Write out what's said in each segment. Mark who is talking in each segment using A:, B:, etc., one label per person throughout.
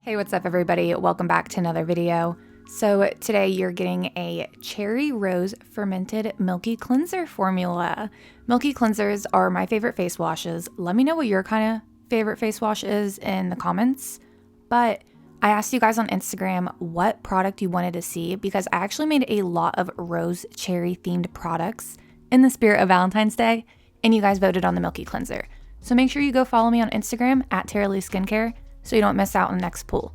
A: Hey, what's up everybody? Welcome back to another video. So today you're getting a cherry rose fermented Milky cleanser formula. Milky cleansers are my favorite face washes. Let me know what your kind of favorite face wash is in the comments. But I asked you guys on Instagram what product you wanted to see because I actually made a lot of rose cherry themed products in the spirit of Valentine's Day, and you guys voted on the Milky cleanser. So make sure you go follow me on Instagram at TaraLee Skincare so you don't miss out on the next pool.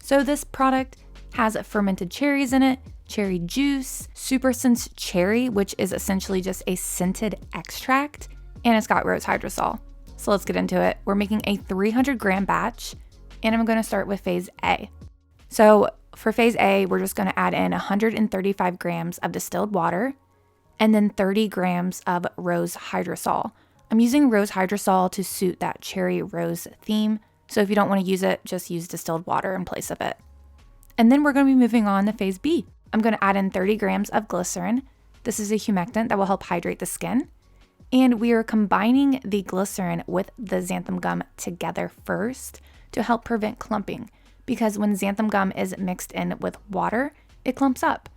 A: So this product has fermented cherries in it, cherry juice, super scents cherry, which is essentially just a scented extract, and it's got rose hydrosol. So let's get into it. We're making a 300 gram batch, and I'm gonna start with phase A. So for phase A, we're just gonna add in 135 grams of distilled water, and then 30 grams of rose hydrosol. I'm using rose hydrosol to suit that cherry rose theme. So if you don't want to use it, just use distilled water in place of it. And then we're going to be moving on to phase B. I'm going to add in 30 grams of glycerin. This is a humectant that will help hydrate the skin. And we are combining the glycerin with the xanthan gum together first to help prevent clumping, because when xanthan gum is mixed in with water, it clumps up.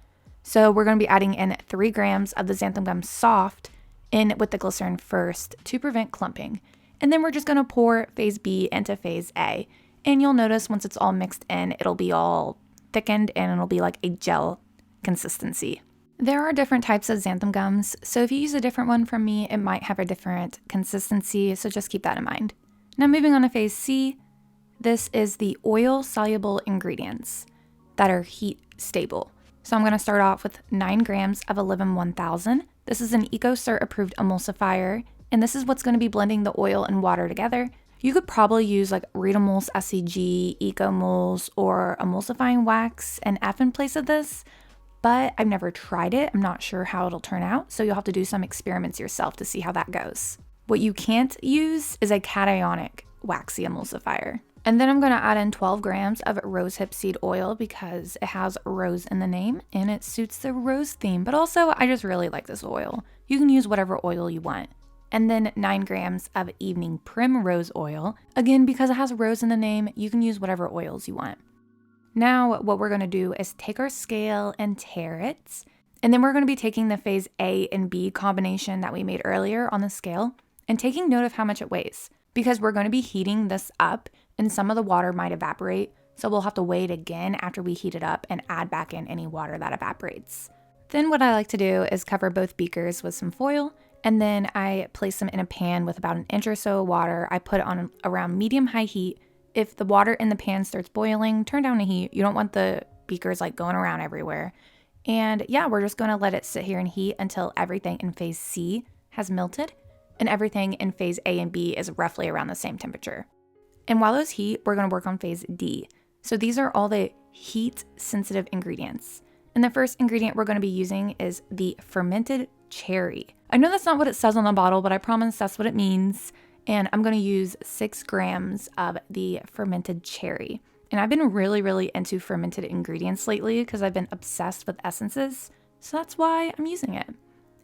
A: So we're going to be adding in 3 grams of the xanthan gum soft in with the glycerin first to prevent clumping. And then we're just going to pour phase B into phase A. And you'll notice once it's all mixed in, it'll be all thickened and it'll be like a gel consistency. There are different types of xanthan gums, so if you use a different one from me, it might have a different consistency, so just keep that in mind. Now moving on to phase C, this is the oil-soluble ingredients that are heat stable. So I'm going to start off with 9 grams of Olivin 1000. This is an EcoCert approved emulsifier, and this is what's going to be blending the oil and water together. You could probably use like Retamul's SCG, EcoMul's, or emulsifying wax and F in place of this, but I've never tried it. I'm not sure how it'll turn out, so you'll have to do some experiments yourself to see how that goes. What you can't use is a cationic waxy emulsifier. And then I'm going to add in 12 grams of rosehip seed oil because it has rose in the name and it suits the rose theme, but also I just really like this oil. You can use whatever oil you want. And then 9 grams of evening primrose oil. Again, because it has rose in the name, you can use whatever oils you want. Now, what we're gonna do is take our scale and tare it. And then we're gonna be taking the phase A and B combination that we made earlier on the scale and taking note of how much it weighs, because we're gonna be heating this up and some of the water might evaporate. So we'll have to weigh it again after we heat it up and add back in any water that evaporates. Then what I like to do is cover both beakers with some foil, and then I place them in a pan with about an inch or so of water. I put it on around medium-high heat. If the water in the pan starts boiling, turn down the heat. You don't want the beakers like going around everywhere. And yeah, we're just gonna let it sit here and heat until everything in phase C has melted and everything in phase A and B is roughly around the same temperature. And while those heat, we're gonna work on phase D. So these are all the heat-sensitive ingredients. And the first ingredient we're gonna be using is the fermented cherry. I know that's not what it says on the bottle, but I promise that's what it means. And I'm gonna use 6 grams of the fermented cherry. And I've been really into fermented ingredients lately because I've been obsessed with essences. So that's why I'm using it.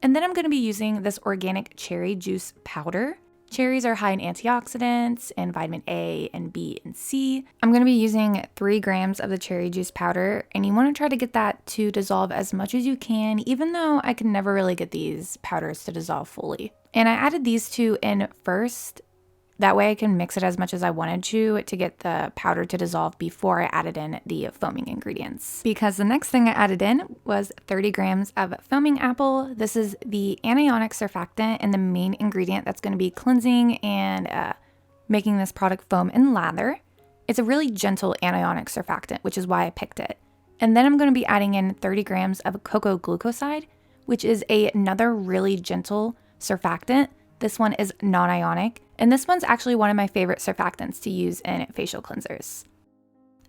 A: And then I'm gonna be using this organic cherry juice powder. Cherries are high in antioxidants and vitamin A and B and C. I'm going to be using 3 grams of the cherry juice powder, and you want to try to get that to dissolve as much as you can, even though I can never really get these powders to dissolve fully. And I added these 2 in first. That way I can mix it as much as I wanted to get the powder to dissolve before I added in the foaming ingredients. Because the next thing I added in was 30 grams of foaming apple. This is the anionic surfactant and the main ingredient that's going to be cleansing and making this product foam and lather. It's a really gentle anionic surfactant, which is why I picked it. And then I'm going to be adding in 30 grams of cocoa glucoside, which is another really gentle surfactant. This one is non-ionic, and this one's actually one of my favorite surfactants to use in facial cleansers.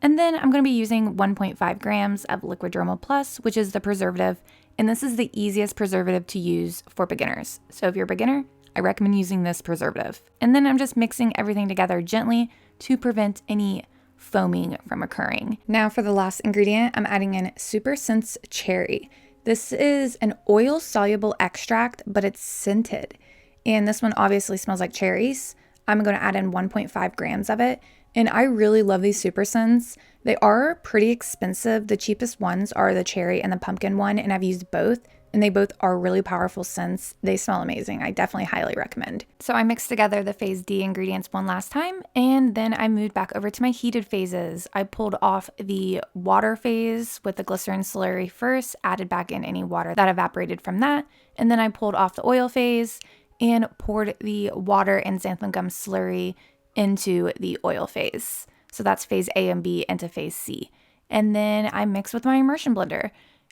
A: And then I'm going to be using 1.5 grams of Liquidermal Plus, which is the preservative, and this is the easiest preservative to use for beginners. So if you're a beginner, I recommend using this preservative. And then I'm just mixing everything together gently to prevent any foaming from occurring. Now for the last ingredient, I'm adding in Super Scents Cherry. This is an oil-soluble extract, but it's scented. And this one obviously smells like cherries. I'm going to add in 1.5 grams of it. And I really love these super scents. They are pretty expensive. The cheapest ones are the cherry and the pumpkin one, and I've used both, and they both are really powerful scents. They smell amazing. I definitely highly recommend. So I mixed together the phase D ingredients one last time, and then I moved back over to my heated phases. I pulled off the water phase with the glycerin slurry first, added back in any water that evaporated from that, and then I pulled off the oil phase and poured the water and xanthan gum slurry into the oil phase. So that's phase A and B into phase C. And then I mix with my immersion blender.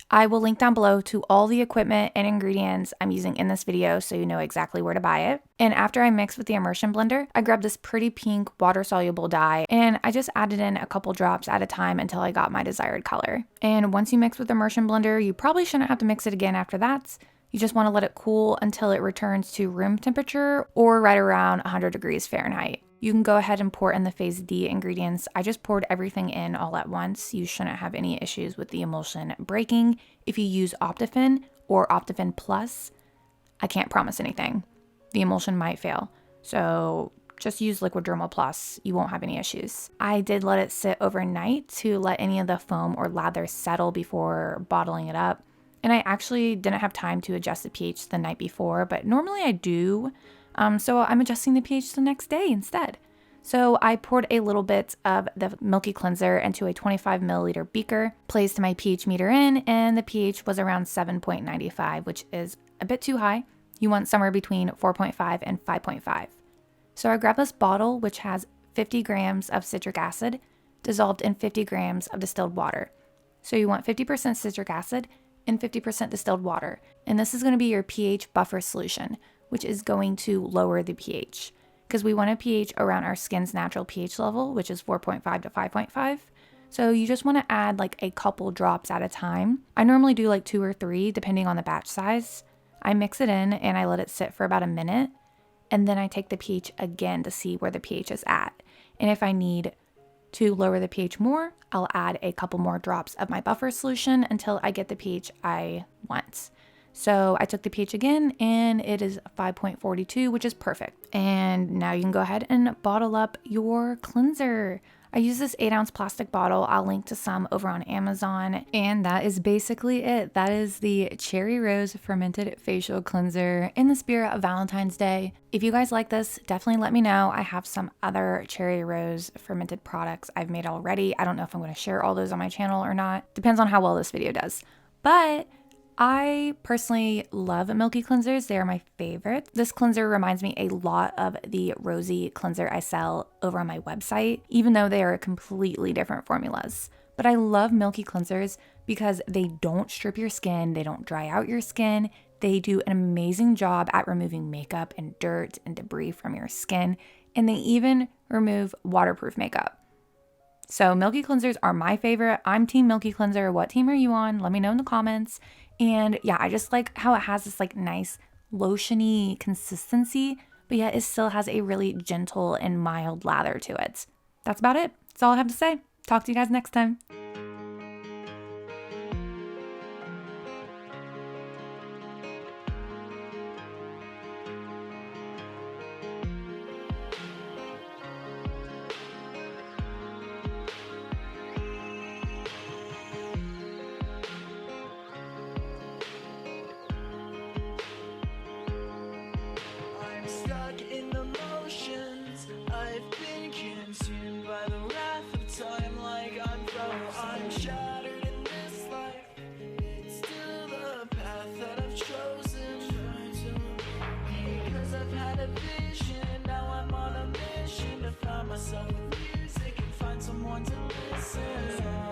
A: I will link down below to all the equipment and ingredients I'm using in this video so you know exactly where to buy it. And after I mix with the immersion blender, I grabbed this pretty pink water-soluble dye and I just added in a couple drops at a time until I got my desired color. And once you mix with the immersion blender, you probably shouldn't have to mix it again after that. You just want to let it cool until it returns to room temperature or right around 100 degrees Fahrenheit. You can go ahead and pour in the phase D ingredients. I just poured everything in all at once. You shouldn't have any issues with the emulsion breaking. If you use Optifin or Optifin Plus, I can't promise anything. The emulsion might fail. So just use Liquid Dermal Plus. You won't have any issues. I did let it sit overnight to let any of the foam or lather settle before bottling it up. And I actually didn't have time to adjust the pH the night before, but normally I do. So I'm adjusting the pH the next day instead. So I poured a little bit of the Milky cleanser into a 25 milliliter beaker, placed my pH meter in, and the pH was around 7.95, which is a bit too high. You want somewhere between 4.5 and 5.5. So I grabbed this bottle, which has 50 grams of citric acid dissolved in 50 grams of distilled water. So you want 50% citric acid and 50% distilled water. And this is going to be your pH buffer solution, which is going to lower the pH because we want a pH around our skin's natural pH level, which is 4.5 to 5.5. So you just want to add like a couple drops at a time. I normally do like 2 or 3 depending on the batch size. I mix it in and I let it sit for about a minute. And then I take the pH again to see where the pH is at. And if I need to lower the pH more, I'll add a couple more drops of my buffer solution until I get the pH I want. So I took the pH again and it is 5.42, which is perfect. And now you can go ahead and bottle up your cleanser. I use this 8-ounce plastic bottle. I'll link to some over on Amazon. And that is basically it. That is the Cherry Rose Fermented Facial Cleanser in the spirit of Valentine's Day. If you guys like this, definitely let me know. I have some other Cherry Rose fermented products I've made already. I don't know if I'm going to share all those on my channel or not. Depends on how well this video does. But I personally love Milky cleansers. They are my favorite. This cleanser reminds me a lot of the Rosy cleanser I sell over on my website, even though they are completely different formulas. But I love Milky cleansers because they don't strip your skin, they don't dry out your skin. They do an amazing job at removing makeup and dirt and debris from your skin, and they even remove waterproof makeup. So Milky cleansers are my favorite. I'm team Milky cleanser. What team are you on? Let me know in the comments. And yeah, I just like how it has this like nice lotiony consistency, but yet it still has a really gentle and mild lather to it. That's about it. That's all I have to say. Talk to you guys next time.
B: Stuck in the motions, I've been consumed by the wrath of time like I'm frozen. I'm shattered in this life, it's still the path that I've chosen. Because I've had a vision, now I'm on a mission to find myself with music and find someone to listen.